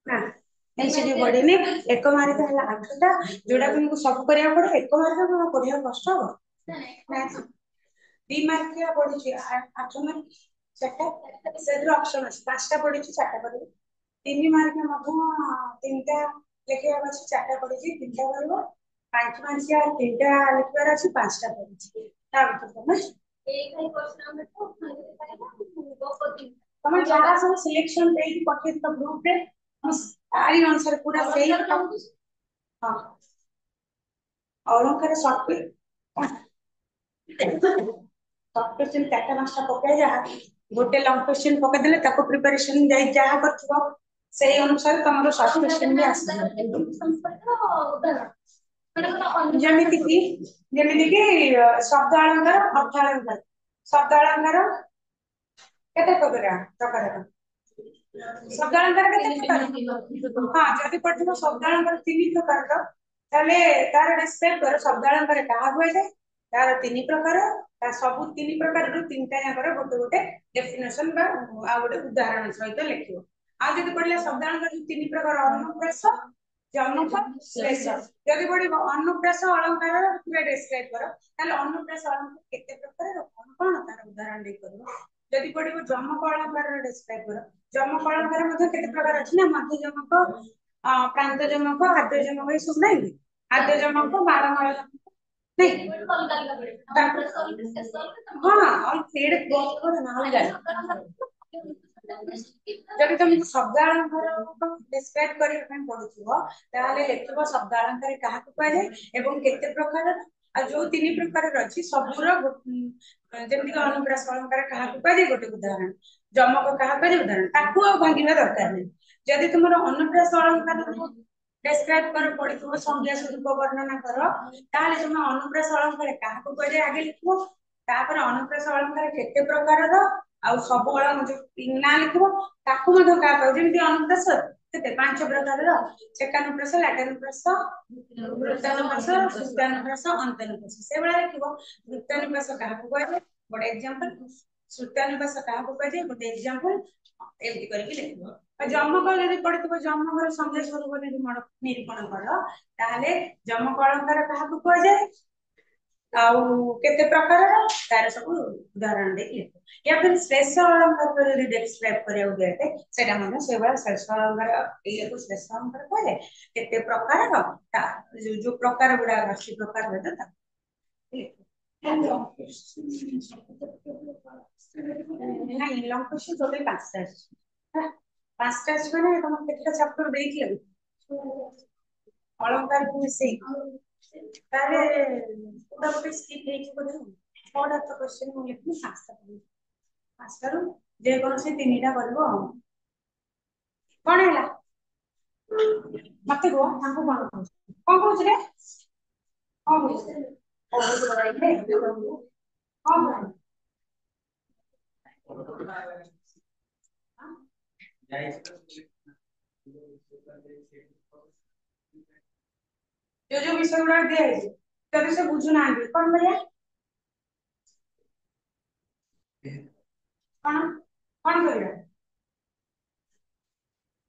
ନା ଏନସିଡି ପଢିନି। ଏକ ମାର୍କ ହେଲା 8ଟା, ଯୋଉଟା ତୁମକୁ ସବୁ କରିବାକୁ ପଡେ। ଏକ ମାର୍କ କଣ ପଢିବାକୁ କଷ୍ଟ ହବ? ନା। 2 ମାର୍କିଆ ପଢିଛି 8 ମାର୍କ 4ଟା, ସେଥିରେ ଅପସନ ଅଛି 5ଟା ପଢିଛି 4ଟା କରିବି। 3 ମାର୍କ ମଧ୍ୟ 3ଟା ଲେଖିବାର ଅଛି, 4ଟା ପଢିଛି 3ଟା କରିବ। 5 ମାର୍କିଆ 3ଟା ଲେଖିବାର ଅଛି, 5ଟା ପଢିଛି। ତା ଭିତରେ ତମେ ଯାହା ସବୁ ସିଲେକ୍ସନ ଦେଇକି ପଠେଇଥିଲ ଗ୍ରୁପରେ, ତାରି ଅନୁସାରେ ପୁରା ସେଇ ହଁ ଅଳଙ୍କାର ସର୍ଟ କ୍ୱେଶ୍ଚିନ୍ 4ଟା 5ଟା ପକେଇ ଯାହା ଗୋଟେ ଲଙ୍ଗ କ୍ୱେଶ୍ଚିନ୍ ପକେଇଦେଲେ ତାକୁ ପ୍ରିପାରେସନ ଯାଇ ଯାହା କରିଥିବ ସେଇ ଅନୁସାରେ ତମର ସର୍ଟ କ୍ୱେଶ୍ଚିନ୍ ବି ଆସିବ। ଯେମିତିକି ଶବ୍ଦ ଅଳଙ୍କାର, ଅର୍ଥ ଅଳଙ୍କାର। ଶବ୍ଦ ଅଳଙ୍କାର କେତେ ପ୍ରକାର? ଶବ୍ଦ ଅଳଙ୍କାର କେତେ ପ୍ରକାର? ହଁ, ଯଦି ପଢିଥିବ ଶବ୍ଦ ଅଳଙ୍କାର 3 ପ୍ରକାରର, ତାହେଲେ ତାର ଡେସ୍କ୍ରାଇବ କର। ଶବ୍ଦ ଅଳଙ୍କାର କାହା କୁହାଯାଏ? ତାର 3 ପ୍ରକାର। ତା ସବୁ 3 ପ୍ରକାରରୁ 3ଟା ଯାକର ଗୋଟେ ଗୋଟେ ଡେଫିନେସନ ବା ଆଉ ଗୋଟେ ଉଦାହରଣ ସହିତ ଲେଖିବ। ଆଉ ଯଦି ପଢିଲା ଶବ୍ଦ ଅଳଙ୍କାର 3 ପ୍ରକାର, ଅନୁପ୍ରାସ, ଜନକ, ଶ୍ଲେଷ। ଯଦି ପଢିବ ଅନୁପ୍ରାସ ଅଳଙ୍କାର ପୁରା ଡେସ୍କ୍ରାଇବ କର, ତାହେଲେ ଅନୁପ୍ରାସ ଅଳଙ୍କାର କେତେ ପ୍ରକାର, କଣ କଣ ତାର ଉଦାହରଣ ଦେଇ କରିବ। ଯଦି ପଢିବ ଜମକ ଅଳଙ୍କାର ଡେସ୍କ୍ରାଇବ କର। ଜମକ ଅଳଙ୍କାର ମଧ୍ୟ କେତେ ପ୍ରକାର ଅଛି ନା, ମଧ୍ୟ ଜମକ, ପ୍ରାନ୍ତ ଜମକ, ଆଦ୍ୟ ଜମକ, ଏସବୁ ନାହିଁ କି? ଆଦ୍ୟ ଜମକ, ମାଳମାଳ ଜମକ, ଯଦି ତମକୁ ଶବ୍ଦ ଅଳଙ୍କାର ଡେସ୍କ୍ରାଇବ କରିବା ପାଇଁ ପଡୁଥିବ, ତାହେଲେ ଲେଖିବ ଶବ୍ଦ ଅଳଙ୍କାର କାହାକୁ କୁହାଯାଏ ଏବଂ କେତେ ପ୍ରକାର। ଆଉ ଯୋଉ 3 ପ୍ରକାରର ଅଛି ସବୁର ଯେମିତିକି ଅନୁପ୍ରାସ ଅଳଙ୍କାର କାହାକୁ କୁହାଯାଏ ଗୋଟେ ଉଦାହରଣ, ଜମକ କାହାକୁ କୁହାଯାଏ ଉଦାହରଣ, ତାକୁ ଆଉ ଭାଙ୍ଗିବା ଦରକାର ନାହିଁ। ଯଦି ତୁମର ଅନୁପ୍ରାସ ଅଳଙ୍କାର ଡେସ୍କ୍ରାଇବ କର ପଡିଥିବ, ସଂଜ୍ଞା ସ୍ୱରୂପ ବର୍ଣ୍ଣନା କର, ତାହେଲେ ତୁମେ ଅନୁପ୍ରାସ ଅଳଙ୍କାର କାହାକୁ କୁହାଯାଏ ଆଗେ ଲେଖିବ। ତାପରେ ଅନୁପ୍ରାସ ଅଳଙ୍କାର କେତେ ପ୍ରକାରର, ଆଉ ସବୁ ଅଳଙ୍କାର ନାଁ ଲେଖିବ। ତାକୁ ମଧ୍ୟ କାହା ଯେମିତି ଅନୁପ୍ରାସ କେତେ 5 ପ୍ରକାରର, ସେକାନୁପ୍ରାସ, ଲାଟାନୁପ୍ରାସ, ବୃତ୍ତାନୁପ୍ରାସ, ସୁକ୍ତାନୁପ୍ରାସ, ଅନ୍ତନୁପ୍ରାସ। ସେଇଭଳିଆ ଲେଖିବ। ବୃତ୍ତାନୁପ୍ରାସ କାହାକୁ କୁହାଯାଏ ଗୋଟେ ଏକ୍ସାମ୍ପଲ, ସୁକ୍ତାନୁପ୍ରାସ କାହାକୁ କୁହାଯାଏ ଗୋଟେ ଏକ୍ସାମ୍ପଲ, ଏମିତି କରିକି ଲେଖିବ। ଆଉ ଜମକ ଯଦି ପଡିଥିବ, ଜମକର ସଂଜ୍ଞା ସ୍ୱରୂପ ଯଦି ନିରୂପଣ କର, ତାହେଲେ ଜମକ ଅଳଙ୍କାର କାହାକୁ କୁହାଯାଏ ଆଉ କେତେ ପ୍ରକାରର, ତାର ସବୁ ଉଦାହରଣ ଦେଇକି ଲେଖିବ। या फिर ଶ୍ଲେଷ ଅଳଙ୍କାର ଯଦି ଡେସ୍କ୍ରାଇବ କରିବାକୁ ଦିଆଯାଏ, ସେଟା ମଧ୍ୟ ସେଇଭଳିଆ ଶ୍ଲେଷ ଅଳଙ୍କାର, ଏଇକୁ ଶ୍ଲେଷ ଅଳଙ୍କାର କୁହାଯାଏ। କେତେ ପ୍ରକାରର, ଯୋଉ ପ୍ରକାର ଗୁଡାକ ଅଛି ପ୍ରକାର ଭେଦ ତାକୁ ନାଇଁ ଲଙ୍ଗ କ୍ୱେଶ୍ଚିନ୍ ଟୋଟାଲ 5ଟା ଅଛି। 5ଟା ଅଛି ମାନେ ତମର କେତେଟା ଚାପ୍ଟର ଦେଇଥିଲ ଅଳଙ୍କାରକୁ ମିଶେଇ, ତାହେଲେ ପୁରା ଗୋଟେ ସ୍କିପ୍ ହେଇଛି ବୋଧେ। 6ଟା ତ କ୍ୱେଶ୍ଚିନ୍ ମୁଁ ଲେଖିବି, 5ଟାରୁ ଯେକୌଣସି 3ଟା କରିବ ଆଉ। କଣ ହେଲା ମତେ କୁହ, ତାଙ୍କୁ କଣ କହୁଛି, କଣ କହୁଛି ରେ, କଣ କହୁଛି, ଯୋଉ ବିଷୟ ଗୁଡା ଦିଆଯାଇଛି ଯଦି ସେ ବୁଝୁନାହାନ୍ତି କଣ କରିବା, କଣ କଣ କରିବା?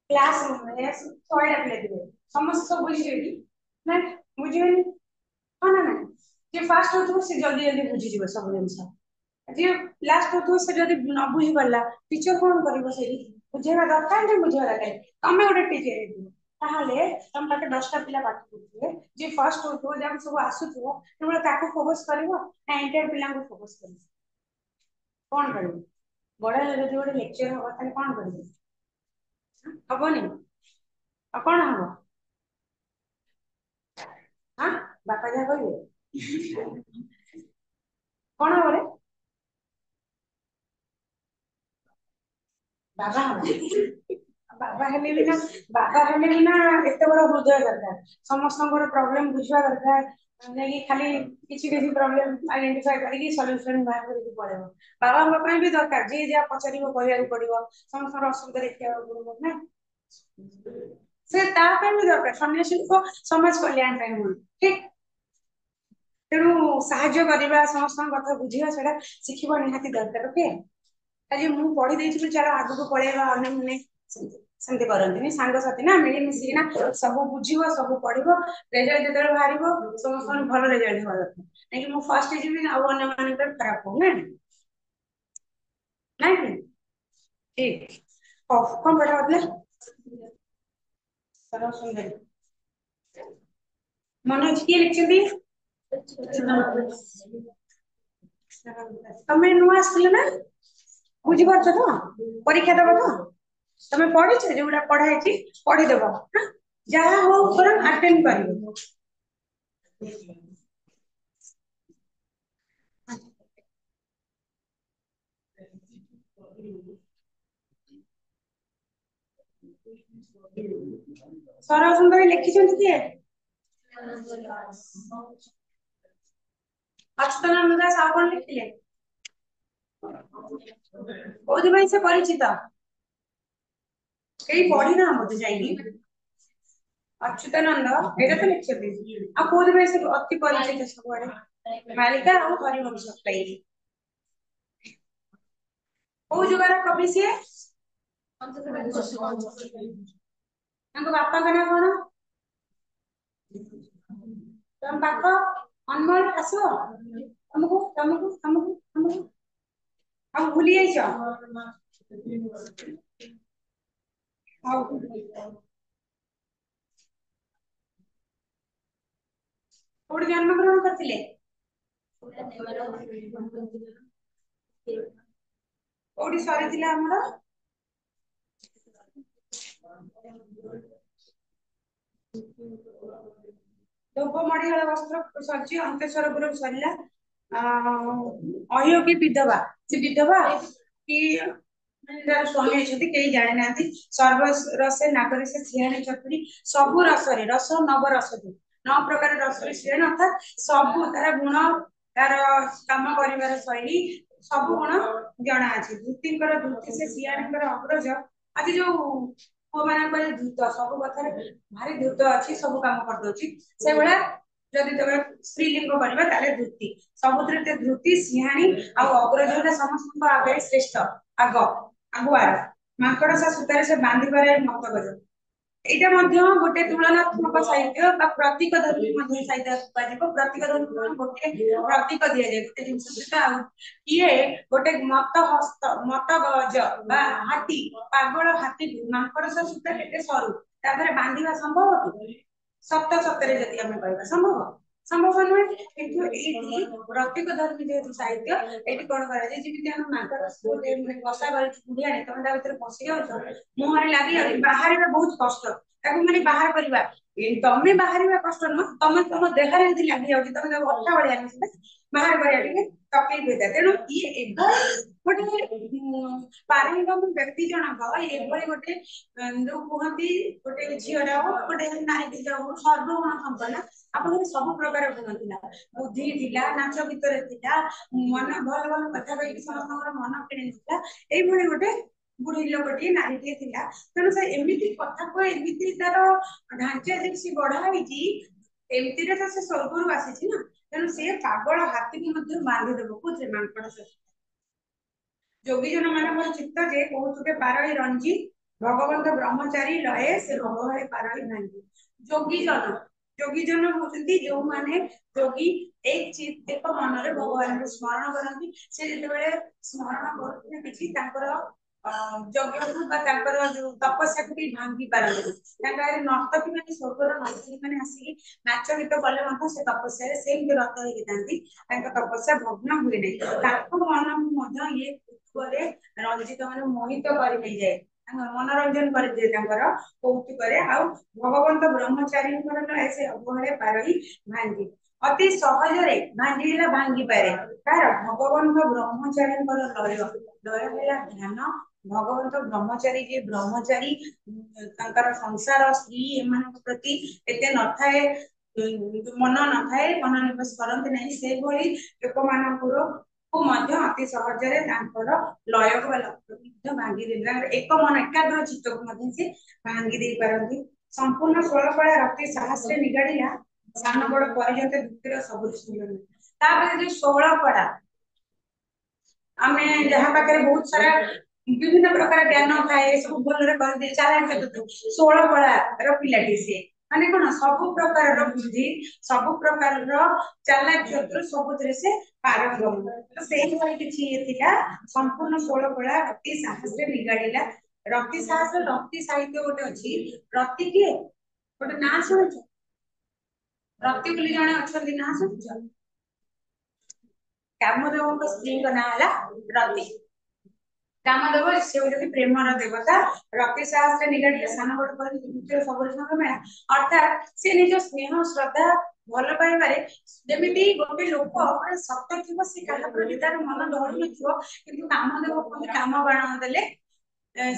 କ୍ଲାସ ରୁମରେ 100ଟା ପିଲା ଥିବେ, ସମସ୍ତେ ସବୁ ବୁଝିବେ କି? ନା ବୁଝିବେନି। ହଁ ନା ନାଇଁ, ଯିଏ ଫାଷ୍ଟ ହଉଥିବ ସେ ଜଲ୍ଦି ଜଲ୍ଦି ବୁଝିଯିବ ସବୁ ଜିନିଷ। ଯିଏ ଲାଷ୍ଟ ହଉଥିବ ସେ ଯଦି ନ ବୁଝି ପାରିଲା, ଟିଚର କଣ କରିବ? ସେଇଠି ବୁଝେଇବା ଦରକାର ନା ବୁଝେଇବା ଦରକାର? ତମେ ଗୋଟେ ଟିଚର ହେଇଥିବ, ତାହେଲେ ତମ ପାଖେ 10ଟା ପିଲା ପାଠ ପଢୁଥିବେ, ଯିଏ ଫାଷ୍ଟ ହଉଥିବ, ଯାହାକୁ ସବୁ ଆସୁଥିବ, କେବଳ ତାକୁ ଫୋକସ କରିବ ନା ଏଣ୍ଟାୟାର ପିଲାଙ୍କୁ ଫୋକସ କରିବ? କଣ କରିବ? ବଡ ଯଦି ଗୋଟେ ଲେକ୍ଚର ହବ ତାହେଲେ କଣ କରିବ? ହବନି? ଆଉ କଣ ହବ? ହଁ ବାପା ଯାହା କହିବେ କଣ ହବ ରେ? ବାବା ହବ। ବାବା ହେଲେ ବି ନା, ବାବା ହେଲେ ବି ନା ଏତେ ବଡ ହୃଦୟ ଦରକାର, ସମସ୍ତଙ୍କର ପ୍ରୋବ୍ଲେମ ବୁଝିବା ଦରକାର, ନେଇକି ଖାଲି କିଛି କିଛି ପ୍ରୋବ୍ଲେମ ଆଇଡେଣ୍ଟିଫାଇ କରିକି ସଲ୍ୟୁସନ ବାହାର କରିକି ପଳେଇବ। ବାବାଙ୍କ ପାଇଁ ବି ଦରକାର, ଯିଏ ଯାହା ପଚାରିବ କହିବାକୁ ପଡିବ, ସମସ୍ତଙ୍କର ଅସୁବିଧା ଦେଖିବାକୁ ପଡିବ ନା, ସେ ତା ପାଇଁ ବି ଦରକାର। ସନ୍ନ୍ୟାସୀଙ୍କ ସମାଜ କଲ୍ୟାଣ ପାଇଁ ହୁଏ, ଠିକ। ତେଣୁ ସାହାଯ୍ୟ କରିବା, ସମସ୍ତଙ୍କ କଥା ବୁଝିବା, ସେଟା ଶିଖିବା ନିହାତି ଦରକାର। ଓକେ, आज मु पढ़ी देछि चलो आगु को पळेबा अन्य माने सेमती करंती सांग साथी ना मिली मिसी ना सब बुझिबो सब पढ़िबो रिजल्ट जेतले बाहरिबो समस्त भल रिजल्ट हो नहीं कि मु फर्स्ट जीवी आ अन्य माने खराब हो ना नहीं ठीक कौन पढ़ा मतलब सरल सुंदरी मनोज किए लिखछथि तमे नुआ आसिल ना बुझी पारछ तो परीक्षा देबो तो तमे पढ़िछ जोडा पढ़ाइछि पढ़ी देबो हां जहा हो तुरंत अटेंड करिवो सरल सुंदरी लिखिछथि किए अच्युतानंद दास आ कोन लिखिले कोदि भाई से परिचित कई पढ़ी ना मते जाइनी अच्युतानंद एटा तो लिखिछथि आ कोदि भाई से अति परिचित सबआडे मालिका और हरिवंश प्लाई को जुगार कवि से तांको बापा का ना कोन तम पाख अनमोल आसो तुमको हम भूली जाइछ हाउ कोड जन्म ग्रहण करथिले कोडी सरी थिला हमर धूप मणिहळ वस्त्र सज्जी अंकेश्वर गुरु सरिला अयोगी विधवा से विधवा कि स्वामी अच्छे कई जाने ना सर्व रसे नागरी से सियाणी चतुरी सबु रसरे रस नव रस नौ प्रकार रसरे सियाणी अर्थात सबु तार गुण तार काम कर शैली सब गुण जना अच्छे धूतीकर धूती से सियाणी अग्रज आज जो पुओ मान धूत सब कथा भारी धूत अच्छी सब काम कर दउची से भला जदि तबे स्त्रीलिंग करबा ताले धूती सबुद्र धूती सिंहाणी आ अग्रज समस्त आगे श्रेष्ठ आग आगुआर माकड़ सा सूतार से बांधी पारे मत गज एटा मध्य गोटे तुलनात्मक साहित्य बा प्रतीक धर्मी मध्य साहित्य पाजिबो प्रतीक धर्मी गोटे प्रतीक दिया जाय गोटे जिंस सेटा किए गोटे मत हस्त मत गज बा हाथी पागल हाथी माकड़ सा सूता केते सरू तादरे बांधीबा संभव सप्त सप्तरे जति हमें कहबा संभव संभव नुहे किंतु एठी प्रतीक धर्मी जेहेतु साहित्य एठी कोन करा जे जेमिति हम माकड़ स्कूल में बसा गली बुढ़िया ने तमे ता भीतर पसी जाउछ मुहरे लागि बाहर में बहुत कष्ट ताको माने बाहर करबा तमे बाहर कष्ट न तमे तम देहरे यदि लागि जाउछ तमे अट्ठा बढिया न बाहर करिया टिके तकई बेदा तेनु ये गोटे पारंगम व्यक्ति जनक एभली गोटे जो कहती गोटे झीरा गोटे नारी सर्वगुण संपन्न आपन सब प्रकार गुण थिला बुद्धि थिला नाच गीत थिला मन भल भल कथा कहि समस्त मन किणी थिला एभली गोटे बुढ़ी लोकटी नारीटे थिला तेणु से एमिति कथा को एमिति तार ढांचा जे गढ़ा होईची एमिति रे से स्वर्गरु आसीची ना तेणु से पागल हाथी की मध्य बांधी देबो कुछ मानकड़ से जोगी जन मान चित्त जे कौतुके पारई रंजी भगवंत ब्रह्मचारी लये से भगवान पारई भांगी जोगी जन होती जो माने जोगी एक चित एक मन रे भगवान को स्मरण करती से जेते स्मरण करते किछि तांकर यज्ञ बा तांकर जो तपस्या को भी भांगी पारନ୍ତି तांकर नर्तकी माने स्वर्गर नर्तकी माने आसी नाच गीत कले मत से तपस्या रे सेम रत होई थांती तांकर तपस्या भग्न हुए नै तांको मन मध्य ये करे रंजित माने मोहित करि नै जाय मनोरंजन कर दिए कौतुक भगवंत ब्रह्मचारी ऐसे अवहेले पारई भांगी अति सहजरे भांगी भांगी पारे कार भगवंत ब्रह्मचारी लय लय है ध्यान भगवंत ब्रह्मचारी जे ब्रह्मचारी संसार स्त्री एम प्रति एते न थाए मन न थाए मन निवेश करते नहीं से भली लोक मानकर अति सहजरे लय को भांगी एक मन एकाग्र चित्त को से भांगी दे पारती संपूर्ण षोलकला राति साहस निगाड़िला सान बड़ पर्यंत दुतिर सब जो षोलकला आम जहाँ पाखे बहुत सारा विभिन्न प्रकार ज्ञान थाए सब भलरे कहते चालाक चतुर 16 कलार पिलाटी सी माने कौन सब प्रकार बुद्धि सब प्रकार चालाक चतुर सबुथिरे से पारंगम तो सेही भली किछि ये थिला संपूर्ण 16 कला रति साहस रे बिगाड़िला रति साहस रति साहित्य गोटे अछि रति के गोटे ना सुनिछ रति बोली जणे अछंती ना सुनिछ कामदेव स्त्री का ना हला रति कामदेव से होती प्रेमर देवता रति साहस निगाड़े सान बड़ कर सब मेला अर्थात से निज स्नेह श्रद्धा भल पाइबारे जमीती गोटे लोक सत्य थी से क्या प्रति तार मन ढल नथिबो कामदेव काम बाण देले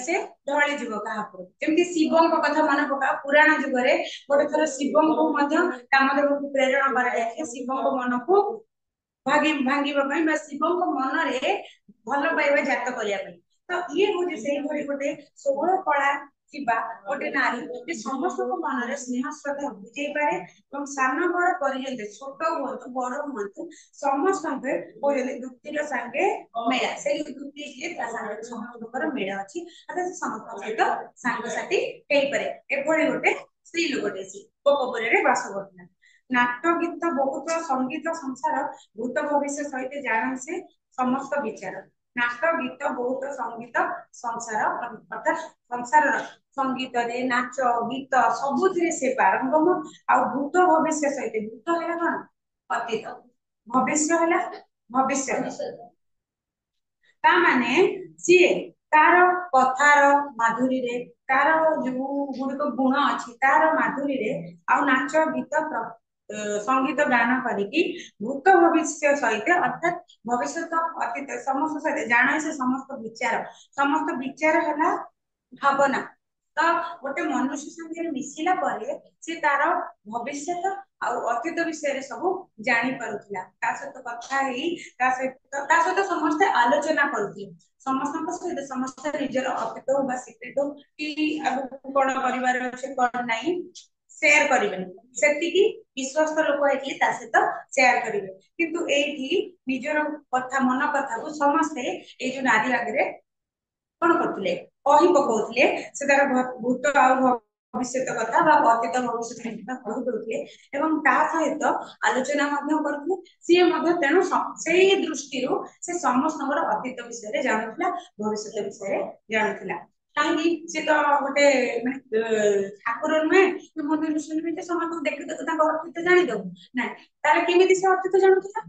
से ढली जीव क्या जमी शिव कथा मन पका पुराण जुगरे गोटे थर शिव को कामदेव को प्रेरणा कर शिव मन को भांगी शिव मन रे भल पाइबा जात करने तो ये हूँ से गोटे 16 कला गोटे नारी समस्त मन स्नेह श्रद्धा बुझे पारे सान बड़ पर्यंत छोट हूँ बड़ हूँ समस्त दुक्तिर सांगे मेला से दुक्ति समस्त मेल अच्छी अर्थात समस्त सहित सांगसाथी हो पारे एभली गोटे स्त्री लोकटे गोपपुर बास करता नाट गीत बहुत संगीत संसार भूत भविष्य सहित जान से समस्त विचार नाट गीत बहुत संगीत संसार अर्थात संसार संगीत रे नाच गीत सबुथिरे से पारंगम आ भूत भविष्य सहित भूत है कौन अतीत भविष्य है भविष्य माने सी तार कथार माधुरी रे तार जो गुड़िक गुण अच्छी तार माधुरी रे आ नाच गीत संगीत गान करिकी भूत भविष्य सहित अर्थात भविष्य अतीत समस्त सहित जान से समस्त विचार है भावना तो गोटे मनुष्य संगे मिसिला परे से तार भविष्य अतीत विषय सब जानी पारुथिला ता सहित कथा ही ता सहित समस्त आलोचना करुथिले समस्त सहित समस्त निजर अतीत हो सिक्रेट हो कि आगु कौन करिवार अछि कौन नाही शेयर करिवेन सेतिकी विश्वस्त लोक हेतले ता सहित शेयर करिवे किंतु एठी निजर कथा मन कथा को समस्त ए जो नारी आगे कौन करथिले कही पकाउथिले से तार भूत आ भविष्य कथा अतीत भविष्य कथा कही दउथिले एवं ता सहित आलोचना करुथिले सी तेणु से दृष्टि से समस्त अतीत विषय जानूला भविष्य विषय जानूला कहीं सी तो गोटे ठाकुर नुहे मन्दिर नुहे समस्त देखी देखी अतीत जानीदबू ना तार केमी से अतीत जानूला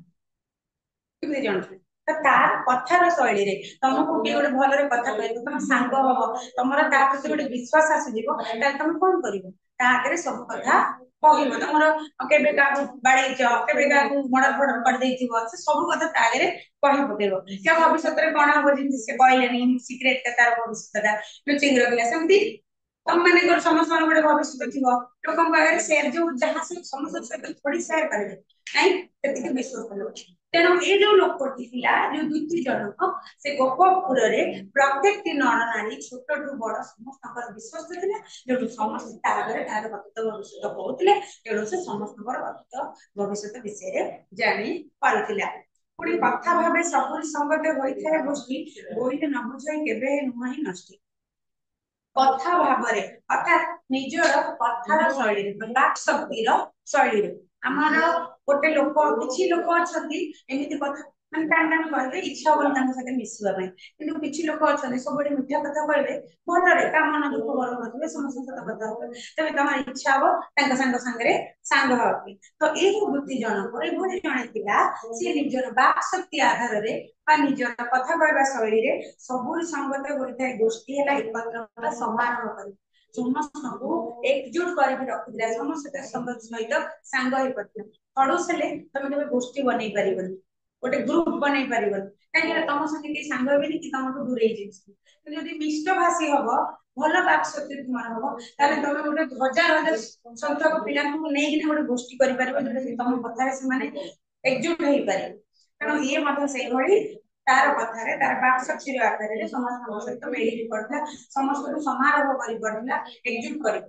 केमी जानूला तार कथार शैली रे तुमको किए गोटे भलरे कथा कहबो तुम सांग हम तुम ता प्रति गोटे विश्वास आसीଯିव तुम कौन कर आगे सब कथा कहब तुम केबे क्या बाड़ेच केबे क्या मर्डर फर्डर कर सब कथा ता आगे कही पकेब क्या भविष्य कौन हम जमी से कहले सिक्रेट तार भविष्य लुचिंग रखला सेमती तुम मैंने समस्त गोटे भविष्य थी लोक आगे सेयार जो जहाँ से समस्त सहित थोड़ी सेयार करेंगे नहीं विश्वास तेणु ये जो लोकटी जो दुईटी जनक से गोपपुर प्रत्येक नर नारी छोट ठू बड़ समस्त विश्वस्त थे जो समस्त तार अतीत भविष्य कहते तेणु से समस्त अतीत भविष्य विषय जानी पारुला पुणी कथा भाव सबुरी संगत होता है गोष्ठी बोईले न बुझाई केवे नुह ही नष्टि कथा भाव अर्थात निजर कथार शैली बाक शक्तिर शैली आमर गोटे लोक किसी लोक अच्छा एमती कथा मान टाण टाण कहते इच्छा हम सहित मिसवा कि लोक अच्छा सब मिठा कथा कहते भलरे का मन दुख भर नथिबे समस्त सत कथा तेज तुम इच्छा हम सांगे सांग हवा तो ये वृत्ति जनक ये जड़े पिला सी निजर बाक शक्ति आधार निजर कथा कहवा शैली सबूरी संगत होता है गोष्ठी है एकत्र समारोह कर समस्त को एकजुट करके रखिला समस्त सहित सांग हो पड़ता हड़ूसले तुम केवे गोष्ठी बनई पार गोटे ग्रुप बनई पार कहीं तुम संगे सांग हे कि तुमको दूरे जदि मिष्ट भाषी हम भल बाक शक्ति तुम हम तुम गोटे हजार हजार संख्यक पिला नहीं गोटे गोष्ठी कर तुम कथा एकजुट हो पारे तेणु ये से भली तार कथार तार बाक शक्ति आधार समस्त सहित मिली पड़ता समस्त को समारोह कर एकजुट कर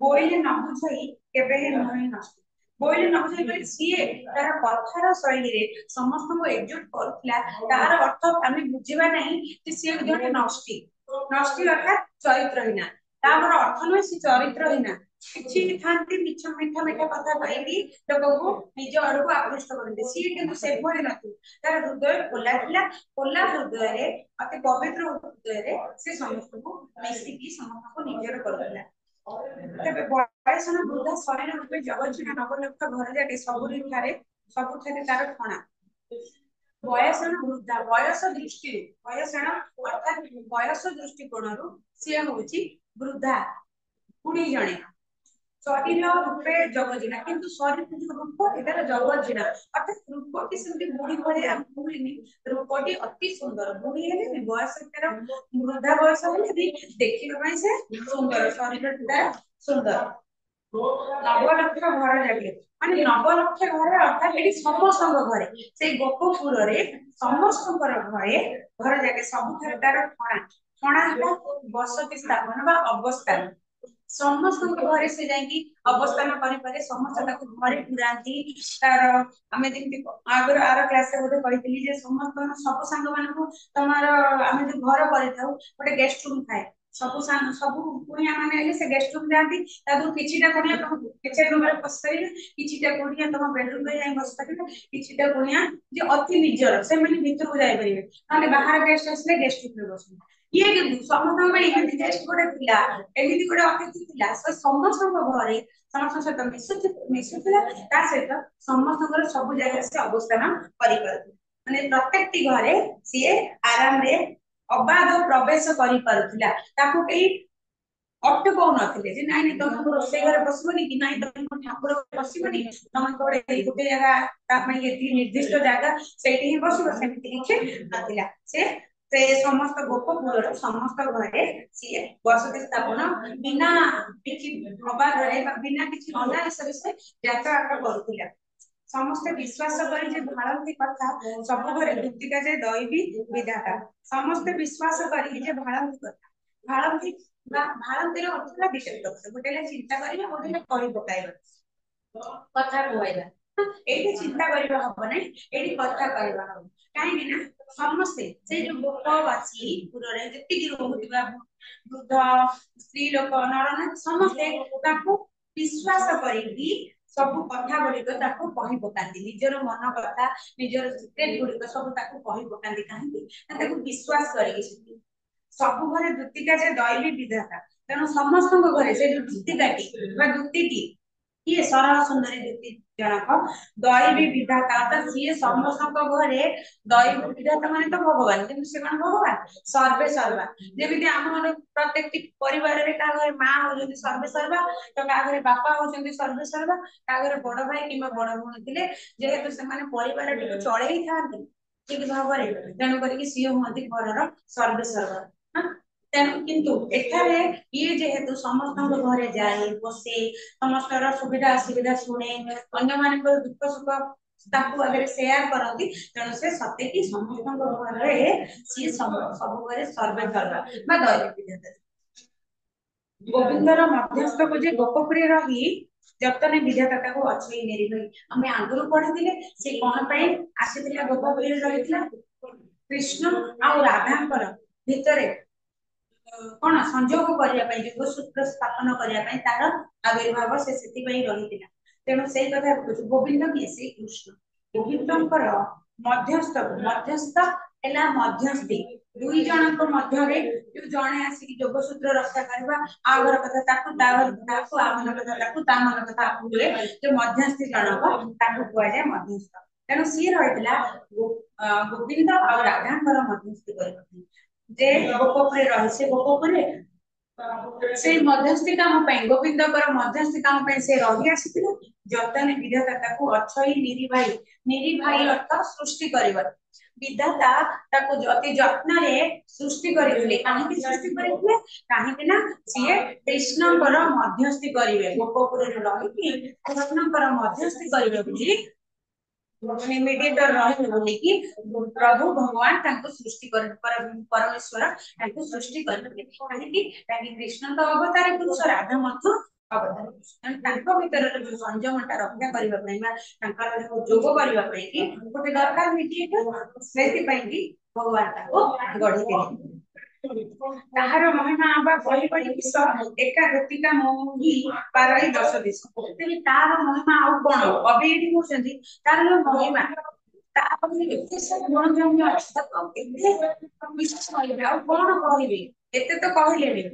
बोईले न बुझाई केवे नुहे नष्ट ବୋଇଲେ ନ ବୁଝେଇ ପାରି ସିଏ ତାର କଥାର ଶୈଳୀରେ ସମସ୍ତଙ୍କୁ ଏକଜୁଟ କରୁଥିଲା। ତାର ଅର୍ଥ ଆମେ ବୁଝିବା ନାହିଁ ଯେ ସିଏ ଜଣେ ନଷ୍ଟି। ନଷ୍ଟି ଅର୍ଥାତ୍ ଚରିତ୍ରହୀନା। ତାର ଅର୍ଥ ନୁହେଁ ସେ ଚରିତ୍ରହୀନା। କିଛି ଥାନ୍ତି ମିଛ ମିଠା ମିଠା କଥା କହିକି ଲୋକଙ୍କୁ ନିଜ ଆଡକୁ ଆକୃଷ୍ଟ କରନ୍ତି। ସିଏ କିନ୍ତୁ ସେଭଳି ନଥିଲା। ତାର ହୃଦୟ ଖୋଲା ଥିଲା। ଖୋଲା ହୃଦୟରେ ଅତି ପବିତ୍ର ହୃଦୟରେ ସେ ସମସ୍ତଙ୍କୁ ମିଶିକି ସମସ୍ତଙ୍କୁ ନିଜର କରୁଥିଲା। ତେବେ ବୟସନ ବୃଦ୍ଧା ଶରୀର ରୂପେ ଜଗଜ୍ଜିଣା ନବଲକ୍ଷ ଘର ଯାକେ ସବୁଠାରେ ତାର ଠଣା। ବୟସନ ବୃଦ୍ଧା ବୟସ ଦୃଷ୍ଟିରୁ ବୟସନ ଅର୍ଥାତ୍ ବୟସ ଦୃଷ୍ଟିକୋଣରୁ ସିଏ ହଉଛି ବୃଦ୍ଧା ବୁଢୀ ଜଣେ। ଶରୀର ରୂପେ ଜଗଜିଣା କିନ୍ତୁ ଶରୀର ଯୋଉ ରୂପ ଏଟାର ଜଗଜିଣା ଅର୍ଥାତ୍ ରୂପଟି ସେମିତି ବୁଢୀ ଭଳି ଆମେ କହିନି। ରୂପଟି ଅତି ସୁନ୍ଦର। ବୁଢୀ ହେଲେ ବି ବୟସ ତାର ବୃଦ୍ଧା ବୟସ ହେଲେ ବି ଦେଖିବା ପାଇଁ ସେ ସୁନ୍ଦର। ଶରୀରଟି ତାର ସୁନ୍ଦର। ନବଲକ୍ଷ ଘର ଯାକେ ମାନେ ନବଲକ୍ଷ ଘର ଅର୍ଥାତ୍ ଏଠି ସମସ୍ତଙ୍କ ଘରେ ସେଇ ଗୋପପୁରରେ ସମସ୍ତଙ୍କର ଘର ଯାକେ ସବୁଠାରେ ତାର ଠଣା। ଠଣା ହେଲା ବସତି ସ୍ଥାପନ ବା ଅବସ୍ଥାନ। ସମସ୍ତଙ୍କ ଘରେ ସେ ଯାଇକି ଅବସ୍ଥାନ କରିପାରେ। ସମସ୍ତେ ତାକୁ ଘରେ ପୁରାନ୍ତି। ତାର ଆମେ ଯେମିତି ଆଗରୁ ଆର କ୍ଲାସରେ ବୋଧେ କହିଥିଲି ଯେ ସମସ୍ତଙ୍କ ସବୁ ସାଙ୍ଗ ମାନଙ୍କୁ ତମର ଆମେ ଯୋଉ ଘର କରିଥାଉ ଗୋଟେ ଗେଷ୍ଟ ରୁମ ଥାଏ। ସବୁ କୁଣିଆ ମାନେ ହେଲେ ସେ ଗେଷ୍ଟ ରୁମ ଯାଆନ୍ତି। ତା ଦେହରୁ କିଛିଟା କୁଣିଆ ତମ କିଚେନ ରୁମ ରେ ପଶିପାରିବେ। କିଛିଟା କୁଣିଆ ତମ ବେଡରୁମ ରେ ଯାଇ ବସିପାରିବେ। କିଛିଟା କୁଣିଆ ଯେ ଅତି ନିଜର ସେମାନେ ଭିତରକୁ ଯାଇପାରିବେ। ନହେଲେ ବାହାର ଗେଷ୍ଟ ଆସିଲେ ଗେଷ୍ଟ ରୁମ ରେ ବସିବେ। ଇଏ କିନ୍ତୁ ସମସ୍ତଙ୍କ ପାଇଁ ଏମିତି ଗେଷ୍ଟ ଗୋଟେ ଥିଲା। ଏମିତି ଗୋଟେ ଅତିଥି ଥିଲା। ସମସ୍ତଙ୍କ ଘରେ ସମସ୍ତଙ୍କ ସହିତ ମିଶୁଥିଲା। ତା ସହିତ ସମସ୍ତଙ୍କର ସବୁ ଜାଗାରେ ସେ ଅବସ୍ଥାନ କରିପାରୁଥିଲା। ମାନେ ପ୍ରତ୍ୟେକଟି ଘରେ ସିଏ ଆରାମରେ ଅବାଧ ପ୍ରବେଶ କରିପାରୁଥିଲା। ତାକୁ କେହି ଅଟକଉ ନଥିଲେ ଯେ ନାଇଁ ନାଇଁ ତମେ ରୋଷେଇ ଘରେ ବସିବନି କି ନାଇଁ ତମେ ଠାକୁର ବସିବନି। ତମେ ଗୋଟେ ଜାଗା ତା ପାଇଁ ଏତିକି ନିର୍ଦ୍ଦିଷ୍ଟ ଜାଗା ସେଇଠି ହିଁ ବସିବ ସେମିତି କିଛି ନଥିଲା। ସେ ସମସ୍ତ ଗୋପପୁରର ସମସ୍ତ ଘରେ ସିଏ ବସତି ସ୍ଥାପନ ବିନା କିଛି ଅବାଧରେ ବା ବିନା କିଛି ଅନାୟାସରେ ସେ ଯାତାୟାତ କରୁଥିଲା। ସମସ୍ତେ ବିଶ୍ୱାସ କରି ଯେ ଭାଳନ୍ତି କଥା ସବୁ ଘରେ ମୃତ୍ତିକା ଯେ ଦୈବୀ ବିଧାତା। ସମସ୍ତେ ବିଶ୍ୱାସ କରି ଯେ ଭାଳନ୍ତି କଥା। ଭାଳନ୍ତି ବା ଭାଳନ୍ତିର ଅର୍ଥ ହେଲା ବିଶେଷ ପ୍ରକାର। ଗୋଟେ ହେଲା ଚିନ୍ତା କରିବା ଗୋଟେ ହେଲା କହି ପକାଇବା କଥା କହିବା। ଏଇଠି ଚିନ୍ତା କରିବା ହବ ନାହିଁ। ଏଇଠି କଥା କହିବା ହବ। କାହିଁକି ନା ସମସ୍ତେ ସେଇ ଯୋଉ ଗୋପବାସୀ ପୁରରେ ଯେତିକି ରହୁଥିବା ବୃଦ୍ଧ ସ୍ତ୍ରୀ ଲୋକ ନରନାରୀ ସମସ୍ତେ ତାକୁ ବିଶ୍ୱାସ କରିକି ସବୁ କଥା ଗୁଡିକ ତାକୁ କହି ପକାନ୍ତି। ନିଜର ମନ କଥା ନିଜର ସିକ୍ରେଟ ଗୁଡିକ ସବୁ ତାକୁ କହି ପକାନ୍ତି। କାହିଁକି ନା ତାକୁ ବିଶ୍ୱାସ କରିକି। ସବୁ ଘରେ ଦୂତିକା ଯେ ଦୈବୀ ବିଧାତା। ତେଣୁ ସମସ୍ତଙ୍କ ଘରେ ସେ ଯୋଉ ଦୂତିକାଟି ବା ଦୂତିଟି କିଏ ସରଳ ସୁନ୍ଦରୀ ଦୂତି ଜଣକ ଦୈବୀ ବିଧାତା ଅର୍ଥାତ୍ ସିଏ ସମସ୍ତଙ୍କ ଘରେ ଦୈବୀ ବିଧାତା ମାନେ ତ ଭଗବାନ। କିନ୍ତୁ ସେ କଣ ଭଗବାନ ସର୍ବେ ସର୍ବା। ଯେମିତି ଆମର ପ୍ରତ୍ୟେକଟି ପରିବାରରେ କାହା ଘରେ ମା ହଉଛନ୍ତି ସର୍ବେ ସର୍ବା ତ କାହା ଘରେ ବାପା ହଉଛନ୍ତି ସର୍ବେ ସର୍ବା। କାହା ଘରେ ବଡ ଭାଇ କିମ୍ବା ବଡ ଭଉଣୀ ଥିଲେ ଯେହେତୁ ସେମାନେ ପରିବାରଟିକୁ ଚଳେଇଥାନ୍ତି ଠିକ ଭାବରେ ତେଣୁ କରିକି ସିଏ ହୁଅନ୍ତି ଘରର ସର୍ବେ ସର୍ବା। ତେଣୁ କିନ୍ତୁ ଏଠାରେ ଇଏ ଯେହେତୁ ସମସ୍ତଙ୍କ ଘରେ ଯାଏ ବସେ ସମସ୍ତଙ୍କର ସୁବିଧା ଅସୁବିଧା ଶୁଣେ ଅନ୍ୟମାନଙ୍କର ଦୁଃଖ ସୁଖ ତାକୁ ଆଗରେ ସେୟାର କରନ୍ତି। ତେଣୁ ସେ ସତେକି ସମସ୍ତଙ୍କ ଘରରେ ସିଏ ସବୁ ଘରେ ସର୍ବେ ସର୍ବା ବା ଦୈବୀ ବିଧାତା। ଗୋବିନ୍ଦର ମଧ୍ୟସ୍ଥକୁ ଯେ ଗୋପପୁରରେ ରହି ଯତନେ ବିଧାତା ତାକୁ ଅଛଇ ନେରିବହି। ଆମେ ଆଗରୁ ପଢିଥିଲେ ସେ କଣ ପାଇଁ ଆସିଥିଲା ଗୋପପୁରରେ ରହିଥିଲା। କୃଷ୍ଣ ଆଉ ରାଧାଙ୍କର ଭିତରେ କଣ ସଂଯୋଗ କରିବା ପାଇଁ ଯୋଗସୂତ୍ର ସ୍ଥାପନ କରିବା ପାଇଁ ତାର ଆବିର୍ଭାବ ସେ ସେଥିପାଇଁ ରହିଥିଲା। ତେଣୁ ସେଇ କଥା କହୁଛୁ ଗୋବିନ୍ଦ କିଏ ସେଇ କୃଷ୍ଣ। ଗୋବିନ୍ଦଙ୍କର ମଧ୍ୟସ୍ଥ ହେଲା ମଧ୍ୟସ୍ଥି। ଦୁଇ ଜଣଙ୍କ ମଧ୍ୟରେ ଯୋଉ ଜଣେ ଆସିକି ଯୋଗସୂତ୍ର ରକ୍ଷା କରିବା ଆ ଘର କଥା ତାକୁ ତା ଘର ତାକୁ ଆ ମନ କଥା ତାକୁ ତା ମନ କଥା ଆକୁ ହୁଏ ଯୋଉ ମଧ୍ୟସ୍ଥି ଜଣକ ତାକୁ କୁହାଯାଏ ମଧ୍ୟସ୍ଥ। ତେଣୁ ସିଏ ରହିଥିଲା ଗୋବିନ୍ଦ ଆଉ ରାଧାଙ୍କର ମଧ୍ୟସ୍ଥି କରିବା। ଯେ ଗୋପପୁରରେ ରହି ସେ ଗୋପପୁରରେ ସେଇ ମଧ୍ୟସ୍ଥି କାମ ପାଇଁ ଗୋବିନ୍ଦଙ୍କର ମଧ୍ୟସ୍ଥି କାମ ପାଇଁ ସେ ରହି ଆସିଥିଲେ। ଯତନେ ବିଧାତା ତାକୁ ଅଛଇ ନିରିଭାଇ। ନିରିଭାଇ ଅର୍ଥ ସୃଷ୍ଟି କରିବାର। ବିଧାତା ତାକୁ ଅତି ଯତ୍ନରେ ସୃଷ୍ଟି କରିଥିଲେ। କାହିଁକି ସୃଷ୍ଟି କରିଥିଲେ କାହିଁକି ନା ସିଏ କୃଷ୍ଣଙ୍କର ମଧ୍ୟସ୍ଥି କରିବେ। ଗୋପପୁରରେ ରହିକି କୃଷ୍ଣଙ୍କର ମଧ୍ୟସ୍ଥି କରିବେ ବୋଲି ମିଡିଏଟର ରହିବେ ବୋଲିକି ପ୍ରଭୁ ଭଗବାନ ତାଙ୍କୁ ସୃଷ୍ଟି ପରମେଶ୍ୱର ତାଙ୍କୁ ସୃଷ୍ଟି କରିଥିଲେ। କାହିଁକି କୃଷ୍ଣ ତ ଅବତାର ପୁରୁଷ ରାଧା ମଧ୍ୟ ଅବଦାନ ତେଣୁ ତାଙ୍କ ଭିତରେ ଯୋଉ ସଂଯମଟା ରକ୍ଷା କରିବା ପାଇଁ ବା ତାଙ୍କର ଯୋଉ ଯୋଗ କରିବା ପାଇଁ କି ଗୋଟେ ଦରକାର ମିଟିଂ ସେଥିପାଇଁ କି ଭଗବାନ ତାକୁ ଗଢିଥିଲେ ତାହାର ମହିମା ବା କହିବନି କିସ ଏକା ଗତିକା ମୋହି ପାରଇ ଦଶ ଦିଶ ତେବେ ତାର ମହିମା ଆଉ କଣ କବି ଏଠି କହୁଛନ୍ତି ତାର ଯୋଉ ମହିମା ତାପରେ ଏତେ ସବୁ ଗୁଣଧର୍ମ ଅଛି ତାକୁ ଏତେ ବିଶେଷ କହିବେ ଆଉ କଣ କହିବେ ଏତେ ତ କହିଲେଣି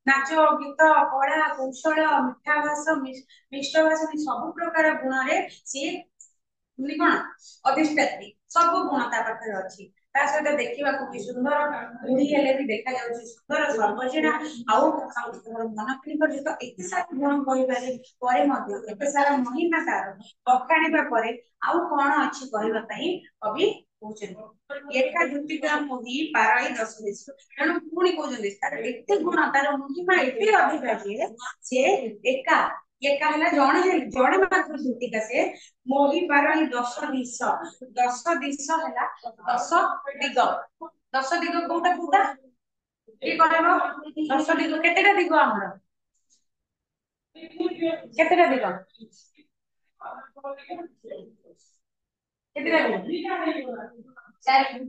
ନାଚ ଗୀତ କଳା କୌଶଳ ମିଠା ଭାଷ ମିଷ୍ଟ ଭାଷା ସବୁ ପ୍ରକାର ଗୁଣରେ ସିଏ କଣ ଅଧିଷ୍ଠାତ୍ରୀ ସବୁ ଗୁଣ ତା ପାଖରେ ଅଛି ତା ସହିତ ଦେଖିବାକୁ ବି ସୁନ୍ଦର ବୁଢୀ ହେଲେ ବି ଦେଖାଯାଉଛି ସୁନ୍ଦର ସର୍ବଜୀଣା ଆଉ ସମସ୍ତଙ୍କର ମନ ପରିଚିତ ଏତେ ସାରା ଗୁଣ କହିବାରେ ପରେ ମଧ୍ୟ ଏତେ ସାରା ମହିମା ତାର ବଖାଣିବା ପରେ ଆଉ କଣ ଅଛି କହିବା ପାଇଁ କବି କହୁଛନ୍ତି ଏକା ଯୁକ୍ତିକା ମୋହି ପାରଇ ଦଶ ଦେଶ ତେଣୁ ପୁଣି କହୁଛନ୍ତି ତାର ଏତେ ଗୁଣ ତାର ମହିମା ଏତେ ଅଧିକା ଯେ ସେ ଏକା ଏକା ହେଲା ଜଣେ ମାତ୍ର ଯୁକ୍ତିକା ସେ ମୋହି ପାରଇ ଦଶ ଦିଶ ହେଲା ଦଶ ଦିଗ ଦଶ ଦିଗ କୋଉଟା କୋଉଟା କିଏ କହିବ ଦଶ ଦିଗ କେତେଟା ଦିଗ ଆମର କେତେଟା ଦିଗ କେତେଟା ଦିଗ ଚାରି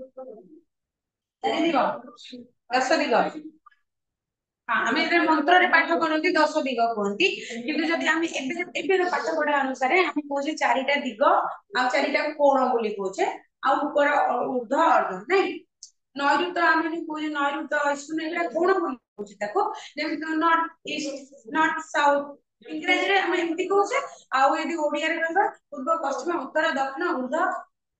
ଚାରି ଦିଗ ଦଶ ଦିଗ ଆମେ ଯେତେବେଳେ ମନ୍ତ୍ରରେ ପାଠ କରନ୍ତି ଦଶ ଦିଗ କୁହନ୍ତି କିନ୍ତୁ ଯଦି ଆମେ ଏବେ ପାଠ ପଢା ଅନୁସାରେ ଆମେ କହୁଛେ ଚାରିଟା ଦିଗ ଆଉ ଚାରିଟା କୋଣ ବୋଲି କହୁଛେ ଆଉ ଉପର ଉର୍ଦ୍ଧ୍ୱ ଅର୍ଦ୍ଧ ନାଇଁ ନୈಋତ ଆମେ ଯୋଉ କହୁଛେ ନୈଋତ ଇଷ୍ଟ ଏଗୁଡା କୋଣ ବୋଲି କହୁଛେ ତାକୁ ଯେମିତି ନର୍ଥ ଇଷ୍ଟ ନର୍ଥ ସାଉଥ ଇଂରାଜୀରେ ଆମେ ଏମିତି କହୁଛେ ଆଉ ଏଠି ଓଡିଆରେ କହିବା ପୂର୍ବ ପଶ୍ଚିମ ଉତ୍ତର ଦକ୍ଷିଣ ଉର୍ଦ୍ଧ୍ୱ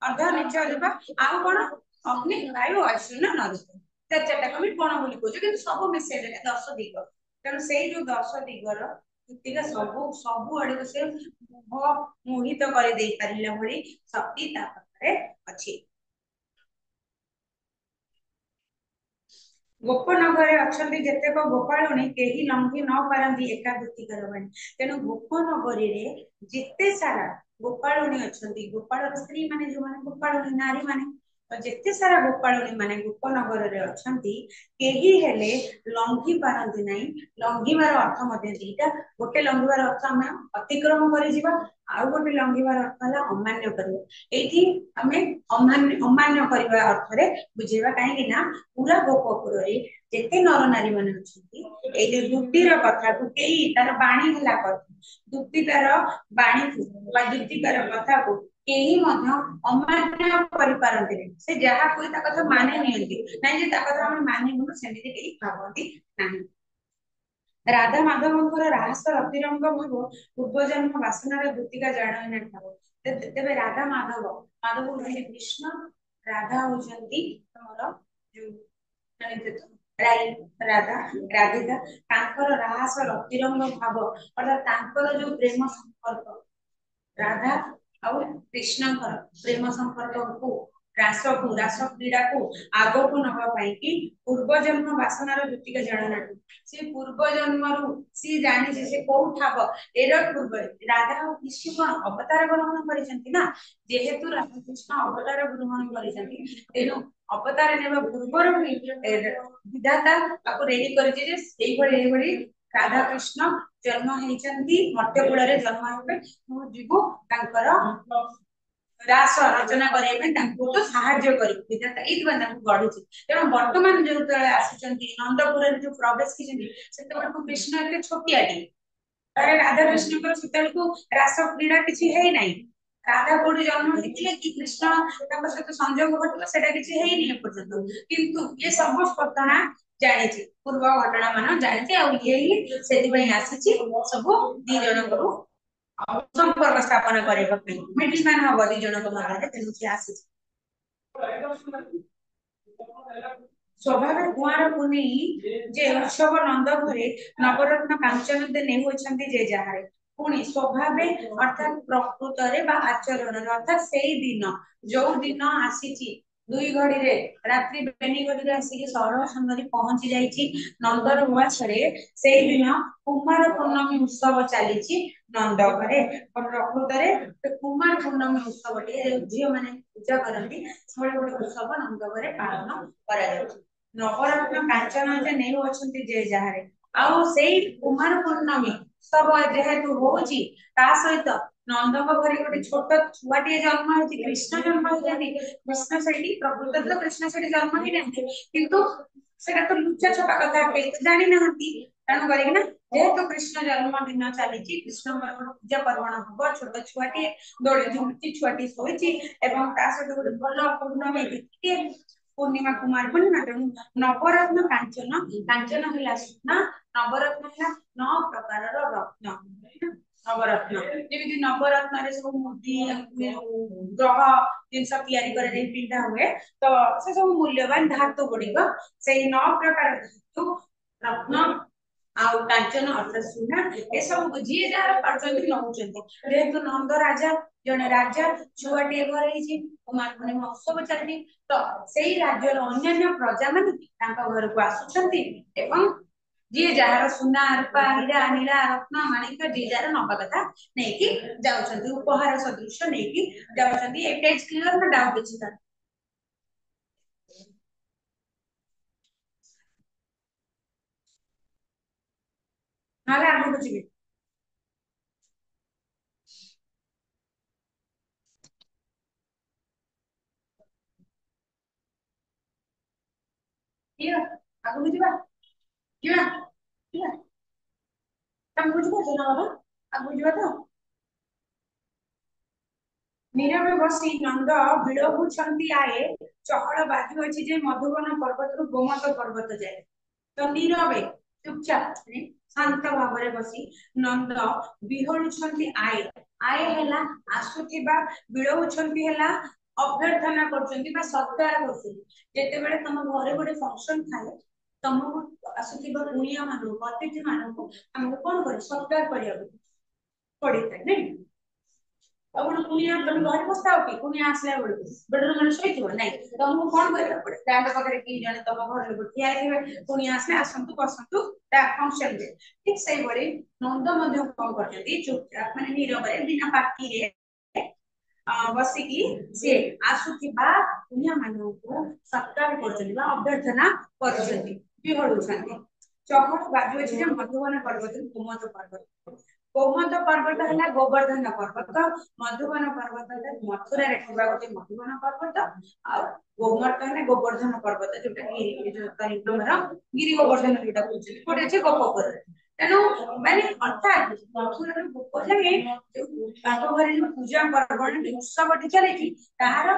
ଅର୍ଦ୍ଧ ନିଚ ଯିବା ଆଉ କଣ ଅଗ୍ନି ବାୟୁ ଅଶ୍ୱିନ ନୈଋତ ଚାରିଟାକୁ ଆମେ କୋଣ ବୋଲି କହୁଛେ କିନ୍ତୁ ସବୁ ମିଶେଇଦେଲେ ଦଶ ଦିଗ ତେଣୁ ସେଇ ଯୋଉ ଦଶ ଦିଗର କୃତିକା ସବୁ ଆଡକୁ ସେ ମୋହିତ କରିଦେଇ ପାରିଲା ଭଳି ଶକ୍ତି ତା ପାଖରେ ଅଛି ଗୋପନଗରରେ ଅଛନ୍ତି ଯେତେକ ଗୋପାଳୁଣୀ କେହି ଲଙ୍ଘି ନ ପାରନ୍ତି ଏକା ଦୂତିକାର ବାଣୀ ତେଣୁ ଗୋପନଗରୀରେ ଯେତେ ସାରା ଗୋପାଳୁଣୀ ଅଛନ୍ତି ଗୋପାଳ ସ୍ତ୍ରୀ ମାନେ ଯୋଉମାନେ ଗୋପାଳୁଣୀ ନାରୀ ମାନେ ଯେତେ ସାରା ଗୋପାଳୁଣୀ ମାନେ ଗୋପନଗରରେ ଅଛନ୍ତି କେହି ହେଲେ ଲଙ୍ଘି ପାରନ୍ତି ନାହିଁ ଲଙ୍ଘିବାର ଅର୍ଥ ମଧ୍ୟ ଦିଟା ଗୋଟେ ଲଙ୍ଘିବାର ଅର୍ଥ ଆମେ ଅତିକ୍ରମ କରିଯିବା ଆଉ ଗୋଟେ ଲଙ୍ଘିବାର ଅର୍ଥ ହେଲା ଅମାନ୍ୟ କରିବା ଏଇଠି ଆମେ ଅମାନ୍ୟ କରିବା ଅର୍ଥରେ ବୁଝେଇବା କାହିଁକି ନା ପୁରା ଗୋପପୁରରେ ଯେତେ ନର ନାରୀ ମାନେ ଅଛନ୍ତି ଏଇ ଯୋଉ ଦୁତିର କଥାକୁ କେହି ତାର ବାଣୀ ହେଲା କଥା ଦୁତି ତାର ବାଣୀକୁ ବା ଦୁତିକାର କଥାକୁ କେହି ମଧ୍ୟ ଅମାନ୍ୟ କରିପାରନ୍ତିନି ସେ ଯାହା କୁହେ ତା କଥା ମାନି ନିଅନ୍ତି ନାଇଁ ଯେ ତା କଥା ଆମେ ମାନିବୁନୁ ସେମିତି କେହି ଭାବନ୍ତି ନାହିଁ ରାଧା ମାଧବଙ୍କର ରାସ ରତିରଙ୍ଗ ଭାବ ପୂର୍ବଜନ୍ମ ବାସନାର ଦୂତିକା ଜାଣଇନା ଠାବ ତେବେ ରାଧା ମାଧବ ହଉଛନ୍ତି କୃଷ୍ଣ ରାଧା ହଉଛନ୍ତି ତମର ଯୋଉ ରାଧା ରାଧିକା ତାଙ୍କର ରାସ ରତିରଙ୍ଗ ଭାବ ଅର୍ଥାତ ତାଙ୍କର ଯୋଉ ପ୍ରେମ ସମ୍ପର୍କ ରାଧା ଆଉ କୃଷ୍ଣଙ୍କର ପ୍ରେମ ସମ୍ପର୍କକୁ ରାସ କ୍ରୀଡାକୁ ଆଗକୁ ନବା ପାଇଁ କି ପୂର୍ବଜନ୍ମ ବାସନାର ଦୂତିକା ଜଣାନାହିଁ ସେ ପୂର୍ବ ଜନ୍ମରୁ ସିଏ ଜାଣିଛି ସେ କୋଉ ଠାବ ଏର ପୂର୍ବରେ ରାଧା ଆଉ କୃଷ୍ଣ କଣ ଅବତାର ଗ୍ରହଣ କରିଛନ୍ତି ନା ଯେହେତୁ ରାଧାକୃଷ୍ଣ ଅବତାର ଗ୍ରହଣ କରିଛନ୍ତି ତେଣୁ ଅବତାର ନେବା ପୂର୍ବରୁ ହିଁ ବିଧାତା ତାକୁ ରେଡି କରିଛି ଯେ ଏଇଭଳି ରାଧାକୃଷ୍ଣ ଜନ୍ମ ହେଇଛନ୍ତି ମର୍ତ୍ତ୍ୟ କୂଳରେ ଜନ୍ମ ହେବେ ମୁଁ ଯିବୁ ତାଙ୍କର ରାସ ରଚନା କରିବା ପାଇଁ ତାଙ୍କୁ ତ ସାହାଯ୍ୟ କରିବୁ ବିଧାତା ଏଇଥିପାଇଁ ତାଙ୍କୁ ଗଢିଛି ତେଣୁ ବର୍ତ୍ତମାନ ଯେତେବେଳେ ଆସିଛନ୍ତି ନନ୍ଦପୁରରେ ଯୋଉ ପ୍ରବେଶ କରିଛନ୍ତି ସେତେବେଳକୁ କୃଷ୍ଣ ଏତେ ଛୋଟିଆଟି ତାହେଲେ ରାଧାକୃଷ୍ଣଙ୍କର ସେତେବେଳକୁ ରାସ କ୍ରୀଡା କିଛି ହେଇନାହିଁ ରାଧା କୋଉଠି ଜନ୍ମ ହେଇଥିଲେ କି କୃଷ୍ଣ ତାଙ୍କ ସହିତ ସଂଯୋଗ ଘଟିବ ସେଟା କିଛି ହେଇନି ଏପର୍ଯ୍ୟନ୍ତ କିନ୍ତୁ ଇଏ ସବୁ ଘଟଣା ଜାଣିଛି ପୂର୍ବ ଘଟଣା ମାନ ଜାଣିଛି ଆଉ ଇଏ ହିଁ ସେଥିପାଇଁ ଆସିଛି ସବୁ ଦି ଜଣଙ୍କରୁ ସମ୍ପର୍କ ସ୍ଥାପନ କରିବା ପାଇଁ ମିଡିଲ ମ୍ୟାନ ହବ ଦି ଜଣଙ୍କ ମଧ୍ୟରେ ତେଣୁ ସିଏ ଆସିଛି ସ୍ୱଭାବ କୁଆଁର ପୁନେଇ ଯେ ଉତ୍ସବ ନନ୍ଦ ଘରେ ନବରତ୍ନ କାଞ୍ଚନ ନେଉଅଛନ୍ତି ଯେ ଯାହାରେ ପୁଣି ସ୍ୱଭାବେ ଅର୍ଥାତ ପ୍ରକୃତରେ ବା ଆଚରଣରେ ଅର୍ଥାତ ସେଇ ଦିନ ଯୋଉ ଦିନ ଆସିଛି ଦୁଇ ଘଡିରେ ରାତ୍ରି ବେନି ଘଡିରେ ଆସିକି ସହର ସୁନ୍ଦରୀ ପହଞ୍ଚି ଯାଇଛି ନନ୍ଦର ଉଆସରେ ସେଇଦିନ କୁମାର ପୂର୍ଣ୍ଣମୀ ଉତ୍ସବ ଚାଲିଛି ନନ୍ଦ ଘରେ ପ୍ରକୃତରେ କୁମାର ପୂର୍ଣ୍ଣମୀ ଉତ୍ସବଟି ଝିଅ ମାନେ ପୂଜା କରନ୍ତି ସେଭଳି ଗୋଟେ ଉତ୍ସବ ନନ୍ଦ ଘରେ ପାଳନ କରାଯାଉଛି ନବରତ୍ନ କାଞ୍ଚନ ନେଉଅଛନ୍ତି ଯେ ଯାହାରେ आउ सेई कुमार पूर्णमी सब जेहेतु होउची ता सहित नंदक घरे गोटे छोट छुआटिए जन्म होती कृष्ण जन्म होती कृष्ण सेठी प्रकृत तो कृष्ण सेठी जन्म ही नहीं किंतु सेटा तो लुच्चा छपा कथा केही तो जानि नाहंती तेणु करिकिना जेहेतु कृष्ण जन्म दिन चली कृष्ण पूजा पर्वण हम छोट छुआटी दौड़ी झुमुची छुआटी शोची एवं ता सहित गोटे भल पूर्णमी तिथि पूर्णिमा कुमार पूर्णिमा तेणु नवरत्न कांचन कांचन है सुना नवरत्न है 9 प्रकार रत्न नवरत्न जेମିତି नवरत्न सब मोती ग्रह जिनस तैयारी कर पिंधा हुए तो से सब मूल्यवान धातु गुड़िक से 9 प्रकार धातु रत्न आउ कांचन अर्थात सुना ए सब जी जार पार्चन नौचंती जेहेतु नंद राजा जने राजा छुआटी घर ही कुमार पूर्णिमा उत्सव चलती तो सेई राज्यर अन्य प्रजा माने तांका घर को आसुचंती एवं जी जार सुना रूपा हीरा नीला रत्न माणिक जी जार नबा कथा नहीं कि जाउचंती उपहार सदृश नहीं कि जाउचंती ए पेज क्लियर ना डाउट अछि त नाले आगु बुझिबे क्लियर आगु बुझिबा क्लियर क्लियर तम बुझिबो जना बाबा आगु बुझिबा तो नीरवे बसी नंद बिड़हुछंती आए चहल बाजू अछि जे मधुबन पर्वत रु गोमत पर्वत जाए तो नीरवे चुपचाप शांत भाव बसी नंद बिहलुछंती आए आए हैला आसुथिबा बिड़हुछंती हैला अभ्यर्थना करछंती बा सत्कार करछंती जेते बेले तम घरे गोटे फंक्शन थाए तमको आसुथिबा कुनिया मानु अतिथि मानु हमको कोन करे सत्कार करिया पड़ी था नहीं ଆପଣ କୁଣିଆ ତମେ ଘରେ ବସିଥାଅ କି କୁଣିଆ ଆସିଲା ବେଳକୁ ବେଡରୁମ ରେ ଶୋଇଥିବ ନାଇଁ ତମକୁ କଣ କରିବାକୁ ପଡେ ଦାଣ୍ଡ ପାଖରେ କି ଜଣେ ତମ ଘର ଲୋକ ଠିଆ ହେଇଥିବେ କୁଣିଆ ଆସିଲେ ଆସନ୍ତୁ ବସନ୍ତୁ ତା ଫଙ୍କସନ ରେ ଠିକ ସେଇଭଳି ନନ୍ଦ ମଧ୍ୟ କଣ କରୁଛନ୍ତି ଚୁପଚାପ ମାନେ ନୀରବରେ ବିନା ପାଟିରେ ବସିକି ସେ ଆସୁଥିବା କୁଣିଆ ମାନଙ୍କୁ ସତ୍କାର କରୁଛନ୍ତି ବା ଅଭ୍ୟର୍ଥନା କରୁଛନ୍ତି ବିହଳୁଛନ୍ତି ଚହଳ ବାଜୁଅଛି ଯେ ମଧୁବନ ପର୍ବତ କୁମତ ପର୍ବତ କୌମଦ पर्वत है गोवर्धन पर्वत मधुबन पर्वत है मथुरा रे गोटे मधुबन पर्वत आ गोमर्त है गोवर्धन पर्वत जोटा गिरी गोवर्धन जोटा गोटे अच्छे गोपर तेणु माने अर्थात मथुरा गोप लगे घर पूजा पर्वण उत्सव चली तार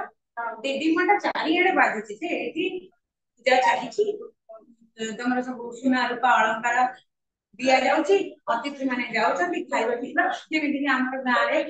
देवी माता चारिड़े बाजुची पूजा चली तुम सब सुना रूपा अलंकार दिया जाउची अतिथि माने जाउछंती खाइबा पिबा जेमिति कि हमर गाँ रे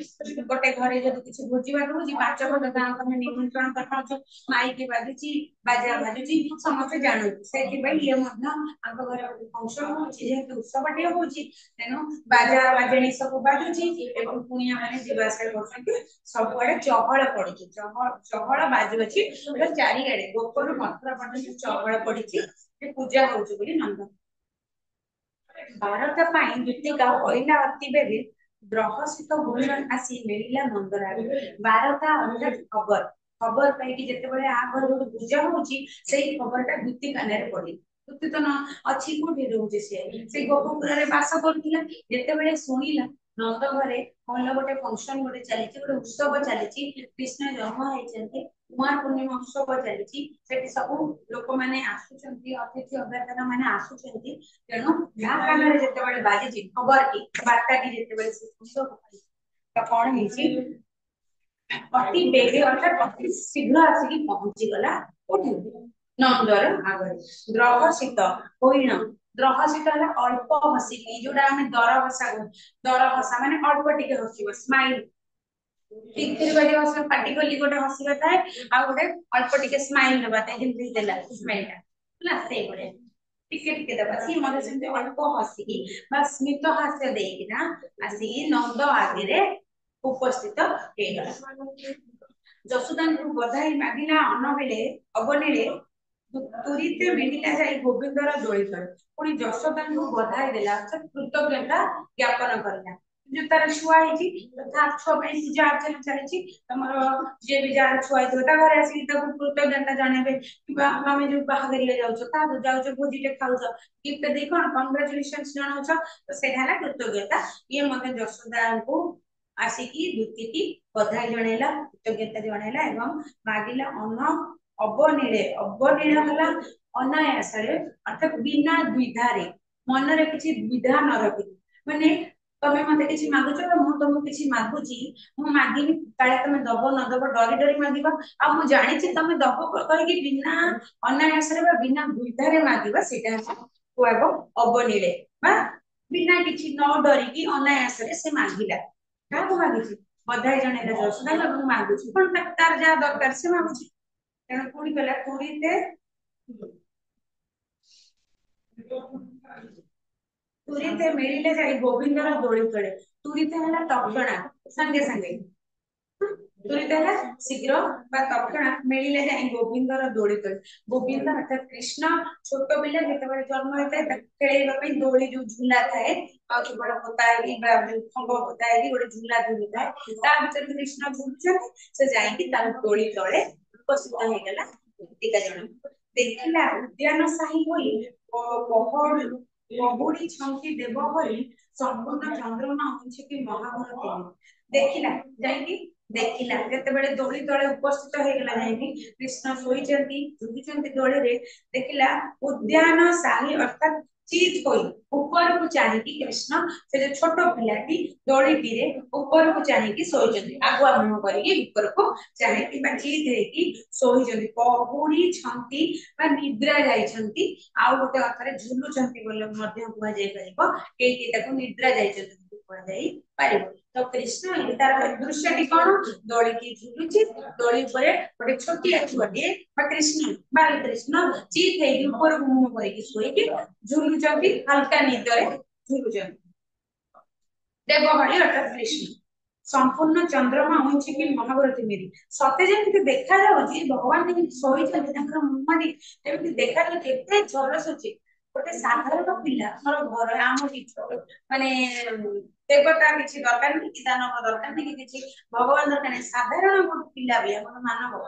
गोटे घरे जदि किछि भोजी भात होची पांच खंड गाँ तमे निमंत्रण करछो माइक बाजुची बाजा बाजुची समस्त जानू सेति भाई ये मध्य आंक घरे फंक्शन होची जेहेतु उत्सवटे होची तेनु बाजा बाजणी सब बाजुची एवं कुनिया माने जीवाश्रय करछंती सबडे चहळ पड़िची चहळ बाजू अछि चारि आडे गोपर मथुरा पर्यंत चहळ पड़िची पूजा होची बोली नंद भारत ପାଇଁ ଦୂତିକା ପଇଲା ଅତି ବେବେ ଗ୍ରହସ୍ଥିତ ଭୂଷଣ ଆସି ମିଳିଲା ନନ୍ଦରାଜ ବାରତା ଅର୍ଥାତ୍ ଖବର ଖବର ପାଇକି ଯେତେବେଳେ ଆ ଘରେ ଗୋଟେ ପୂଜା ହଉଛି ସେଇ ଖବରଟା ଦୂତି କାନରେ ପଡି ଦୂତି ତ ଅଛି କୋଉଠି ରହୁଛି ସେ ଗୋପପୁରରେ ବାସ କରୁଥିଲା ଯେତେବେଳେ ଶୁଣିଲା ନନ୍ଦ ଘରେ ଭଲ ଗୋଟେ ଫଙ୍କସନ ଗୋଟେ ଚାଲିଛି ଗୋଟେ ଉତ୍ସବ ଚାଲିଛି କୃଷ୍ଣ ଜନ୍ମ ହେଇଛନ୍ତି କୁମାର ପୂର୍ଣ୍ଣିମା ଉତ୍ସବ ଚାଲିଛି ସେଠି ସବୁ ଲୋକମାନେ ଆସୁଛନ୍ତି ଅତିଥି ଅଭ୍ୟର୍ଥନା ମାନେ ଆସୁଛନ୍ତି ତେଣୁ ଯାହା କାନରେ ଯେତେବେଳେ ବାଜିଛି ଖବରଟି ବାର୍ତ୍ତାଟି ଯେତେବେଳେ ସେ ଶୁଣିବ ତ କଣ ହେଇଛି ଅତି ବେଗେ ଅର୍ଥାତ୍ ଅତି ଶୀଘ୍ର ଆସିକି ପହଞ୍ଚିଗଲା କୋଉଠି ନନ୍ଦର ଆଗରେ ଗ୍ରହ ଶୀତ ହୋଇଣ ଗ୍ରହ ଶୀତ ହେଲା ଅଳ୍ପ ହସିକି ଯୋଉଟା ଆମେ ଦର ହସା ଦର ହସା ମାନେ ଅଳ୍ପ ଟିକେ ହସିବ ସ୍ମାଇଲ ଟିକିରି କରି ହସ ପାଟି ଖୋଲି ଗୋଟେ ହସିବା ଥାଏ ଆଉ ଗୋଟେ ଅଳ୍ପ ଟିକେ ସ୍ମାଇଲ ନେବା ଥାଏ ଯେମିତି ଦେଲା ସ୍ମାଇଲ ଟା ହେଲା ସେଇଭଳିଆ ଟିକେ ଟିକେ ଦେବା ସିଏ ମଧ୍ୟ ସେମିତି ଅଳ୍ପ ହସିକି ବା ସ୍ମିତ ହାସ୍ୟ ଦେଇକିନା ଆସିକି ନନ୍ଦ ଆଗରେ ଉପସ୍ଥିତ ହେଇଗଲା ଯଶୋଦାଙ୍କୁ ବଧାଇ ମାଗିଲା ଅବନୀଳେ ତୁରିତେ ମିଳିଲା ଯାଇ ଗୋବିନ୍ଦର ଦୋଳି ତଳେ ପୁଣି ଯଶୋଦାଙ୍କୁ ବଧାଇ ଦେଲା ଅର୍ଥାତ୍ କୃତଜ୍ଞତା ଜ୍ଞାପନ କରିଲା जो तार छुआ छुआ पूजा अर्चना चली तुम जी भी जार छुआ घर आसिक कृतज्ञता जनइबे कि आम जो बाहर जाऊ भोजीटे खाऊ गिफ्ट दे कौन कंग्रेचुलेशन जनाऊच तो से कृतज्ञता ये मत जशोदा को आसिकी दुतीटी बधाई जनइला कृतज्ञता जनइला एवं मागिला अन्न अवनीले अवनील हला अनायासरे अर्थात बिना द्विधारे मनरे किछि द्विधा न रखि माने तमे मते किछि मागुछ तो मु तुमको किछि मागुची मु मागिबी काले तमे दबो न दबो डरी डरी मागिबा आ मु जानि छि तमे दबो कहि बिना अनायासरे बा बिना द्विधारे मागिबा सेटा कोएबो अवनीले बा बिना किछि न डरी कि अनायासरे से मागिला का को मागिछि बधाई जणेला जसदा लगन मागुछि पण तार जा दरकार से मागुछि तेणु पुणी कहला तुरीते मिलिले जाई गोविंदर दोली तळे तुरीते हला तक्षणा संगे संगे तुरीते हला शीघ्र बा तक्षणा मिलिले जाई गोविंदर दोली तळे गोविंद अर्थात कृष्ण छोट पिला जेतेबेले जन्म होता खेलेबा पई दोली जो झूला थाए आ केवल होता है बा खंभ होता है गोटे झूला झूलता है ता भीतर कृष्ण झूलछन से जाई कि तार दोली तळे उपस्थित हो गेला टीका जण देखिला उद्यान साही होई पहड़ बहुड़ी छंकी देव भरी संपूर्ण चंद्रमा होछि कि महाभारत देखिला जाई देखिला जेतेबेले दोली तळे उपस्थित हो गेला जाई कृष्ण सोईचंती झुकिचंती दोली रे देखिला उद्यान साही अर्थात चीज होई ऊपर को चाहिए कृष्ण से जो छोट पिलाटी दोलीटी रे ऊपर को चाहिए सोईचंती आगुआ मुह करके ऊपर को चाहिए बा चीज रे की सोईचंती पहुड़ी छंती बा निद्रा जाइछंती आ गोटे अर्थरे झुलुचंती बोले मध्य कुआ जाय परिबो केही ताको निद्रा जाइछंती कुआ जाय परिबो तो कृष्ण तार दृश्यटी कोन दोली की झुलुची दोली ऊपर गोटे छोटिया छुआटे बा कृष्ण बाल कृष्ण चीत है ऊपर मुंह करके सोई के झुलुचंती हल्का निदरे झुलुचंती देवहरी अर्थात कृष्ण संपूर्ण चंद्रमा होछि कि महाभारत मेरी सते जेमिति देखा जाउछि भगवान जेमिति सोई छथि तांकर मुहटी जेमिति देखा जाउछि एते झलस अछि गोटे साधारण पिला हमर घर आम किछो माने देवता किछि दरकार नहीं कि दानव दरकार नहीं कि किछि भगवान दरकार नहीं साधारण गोटे पिला भी हमर मानव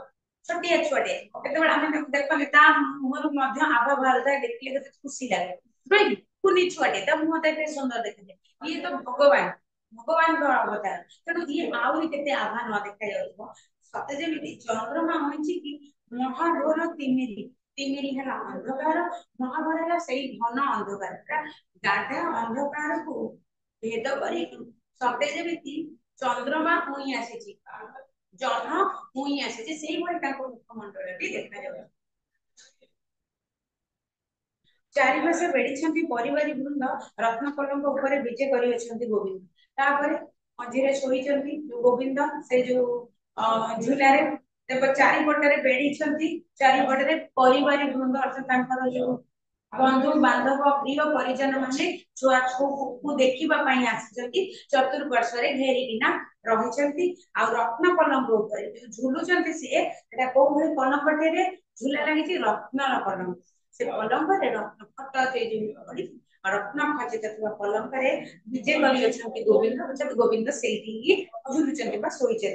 छोटिया छुआटे केतेबेले आमे देखले ता मुहरु मध्य आभा भारत देखले केते खुशी लागे नहीं कुनी छुआटे ता मुह देखते सुंदर देखते ये तो भगवान भगवान का अवतार तेणु ये आउरी केते आभा न देखा जाउछो सते जेमिति चंद्रमा होइछि कि महाघोर तिमिरी तिमिरी है अंधकार महाघोर है सही घन अंधकार गाढ़ा अंधकार को भेद करी सते जेमिति चंद्रमा हुई आसीछि जह्न हुई आसीछि सेही भଳି ताको मुखमंडलटी देखा जाउछि चारिपाशे बेढ़ी परिवारी वृंद रत्नकलंक ऊपर विजय कर गोविंद तापर मझे शोई गोविंद से जो झूलारे चारिपटे बेढ़ी चारिपटे परिवारी वृंद अर्थात जो बंधु बांधव प्रिय परिजन माने छुआ छू देखा चतुर्पार्श्व घेरिकिना रही रत्न पलंक जो झुलुचंती सी कौ भली पलंकटे झूला लगी रत्न पलंक से पलंक रत्न फट पड़ी रत्न खचित पलंक विजय कर गोविंद गोविंद से झुलुचंती शोई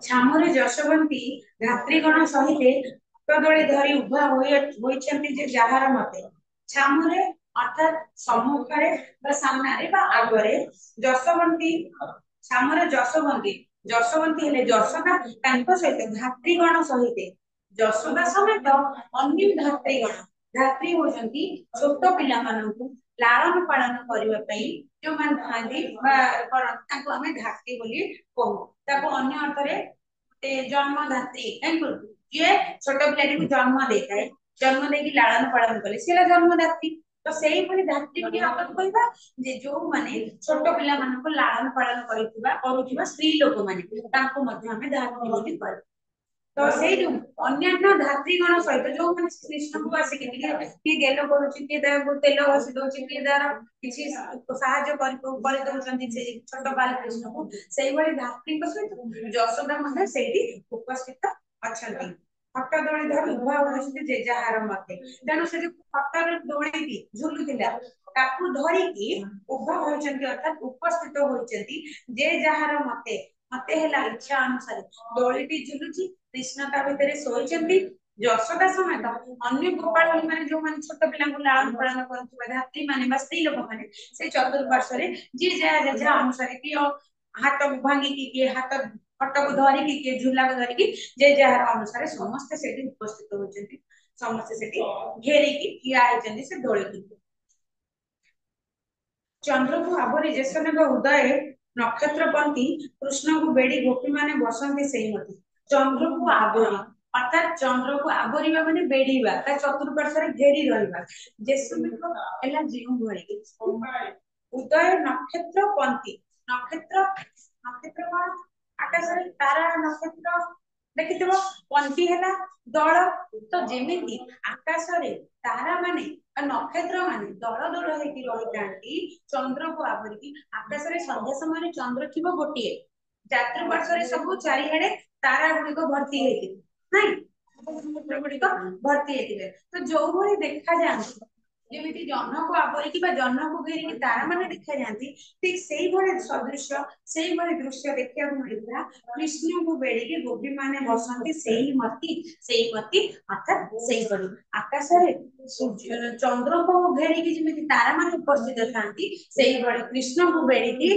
छामरे जशवंती धात्रीगण सहित दोली धरी उभा होइछंती जे जहार मते छामरे अर्थात सम्मुखरे बा सामनारे बा आगरे जशवंती छामरे जशवंती जशवंती हेले जशोदा तांको सहित धात्रीगण सहित जशोदा समेत अन्य धात्री होचंती छोट पिला मानकु लालन पालन करिवा पई जो मान थांदी बा तांको हमें धात्री बोली कहू ताको अन्य अर्थरे जन्मदात्री ये छोट पिलाटी जन्म देता है जन्म देकी लालन पालन कले सेला जन्मदात्री तो सेही भली धात्री की आपण कहबा जे जो माने छोट पिला मानको लालन पालन करूथिबा स्त्री लोक माने ताको मध्य हमें धात्री बोली कहू तो सेही जो अन्य धात्रीगण सहित जो माने कृष्ण को आसे कि गेलो करूची कि तेल घसी दोची कि दार किछि सहाय्य कर दउचंती से छोट बाल कृष्ण को सेही भली धात्री को सहित जशोदा मध्ये सेही उपस्थित अछंती फट दोली धरि उभा होइछथि जे जहार मते तेनु से फटर दोली झुलुथिला ତାକୁ ଧରିକି ଉଭା ହୋଇଛନ୍ତି ଅର୍ଥାତ୍ ଉପସ୍ଥିତ ହୋଇଛନ୍ତି ଯେ ଯାହାର ମତେ ମତେ ହେଲା ଇଚ୍ଛା ଅନୁସାରେ ଦୋଳିଟି ଝୁଲୁଛି, କୃଷ୍ଣ ତା ଭିତରେ ଶୋଇଛନ୍ତି। ଯଶୋଦା ସମେତ ଅନ୍ୟ ଗୋପାଳୀ ମାନେ ଯୋଉମାନେ ଛୋଟ ପିଲାଙ୍କୁ ଲାଳନ ପାଳନ କରୁଥିବା ଧାତ୍ରୀ ମାନେ ବା ସ୍ତ୍ରୀ ଲୋକମାନେ ସେ ଚତୁର୍ପାର୍ଶ୍ୱରେ ଯିଏ ଯାହା ଯାହା ଅନୁସାରେ କିଏ ହାତକୁ ଭାଙ୍ଗିକି କିଏ ହାତ ଖଟକୁ ଧରିକି କିଏ ଝୁଲାକୁ ଧରିକି ଯେ ଯାହାର ଅନୁସାରେ ସମସ୍ତେ ସେଠି ଉପସ୍ଥିତ ହଉଛନ୍ତି, ସମସ୍ତେ ସେଠି ଘେରିକି ଠିଆ ହେଇଛନ୍ତି ସେ ଦୋଳିକି। ଚନ୍ଦ୍ରକୁ ଆବରି ଯେସନେବ ଉଦୟ ନକ୍ଷତ୍ରପନ୍ଥୀ କୃଷ୍ଣଙ୍କୁ ବେଡି ଗୋପୀ ମାନେ ବସନ୍ତି ସେଇମତି। ଚନ୍ଦ୍ରକୁ ଆବରି ଅର୍ଥାତ୍ ଚନ୍ଦ୍ରକୁ ଆବରିବା ମାନେ ବେଡିବା, ତା ଚତୁର୍ପାର୍ଶ୍ୱରେ ଘେରି ରହିବା। ଯେସନେବ ହେଲା ଯେଉଁ ଭଳି ଉଦୟ ନକ୍ଷତ୍ର ପନ୍ଥୀ, ନକ୍ଷତ୍ର ନକ୍ଷତ୍ର କଣ ଆକାଶରେ ତାରା ନକ୍ଷତ୍ର ଦେଖିଥିବ, ପନ୍ଥୀ ହେଲା ଦଳ। ତ ଯେମିତି ଆକାଶରେ ତାରା ମାନେ ନକ୍ଷତ୍ର ମାନେ ଦଳ ଦଳ ହେଇକି ରହିଥାନ୍ତି ଚନ୍ଦ୍ରକୁ ଆବରିକି, ଆକାଶରେ ସନ୍ଧ୍ୟା ସମୟରେ ଚନ୍ଦ୍ର ଥିବ ଗୋଟିଏ, ଚାତୁର୍ପାର୍ଶ୍ୱରେ ସବୁ ଚାରିଆଡେ ତାରା ଗୁଡିକ ଭର୍ତ୍ତି ହେଇଥିବେ, ନାଇଁ ନକ୍ଷତ୍ର ଗୁଡିକ ଭର୍ତ୍ତି ହେଇଥିବେ। ତ ଯୋଉଭଳି ଦେଖାଯାଆନ୍ତି, ଯେମିତି ଜହ୍ନକୁ ଆବରିକି ବା ଜହ୍ନକୁ ଘେରିକି ତାରା ମାନେ ଦେଖାଯାଆନ୍ତି, ଠିକ ସେଇଭଳି ସଦୃଶ୍ୟ ସେଇଭଳି ଦୃଶ୍ୟ ଦେଖିବାକୁ ମିଳିଥିଲା କୃଷ୍ଣଙ୍କୁ ବେଡିକି ଗୋପୀ ମାନେ ବସନ୍ତି ସେଇ ମତି ଅର୍ଥାତ୍ ସେଇପରି ଆକାଶରେ ଚନ୍ଦ୍ରକୁ ଘେରିକି ଯେମିତି ତାରା ମାନେ ଉପସ୍ଥିତ ଥାନ୍ତି ସେଇଭଳି କୃଷ୍ଣଙ୍କୁ ବେଡିକି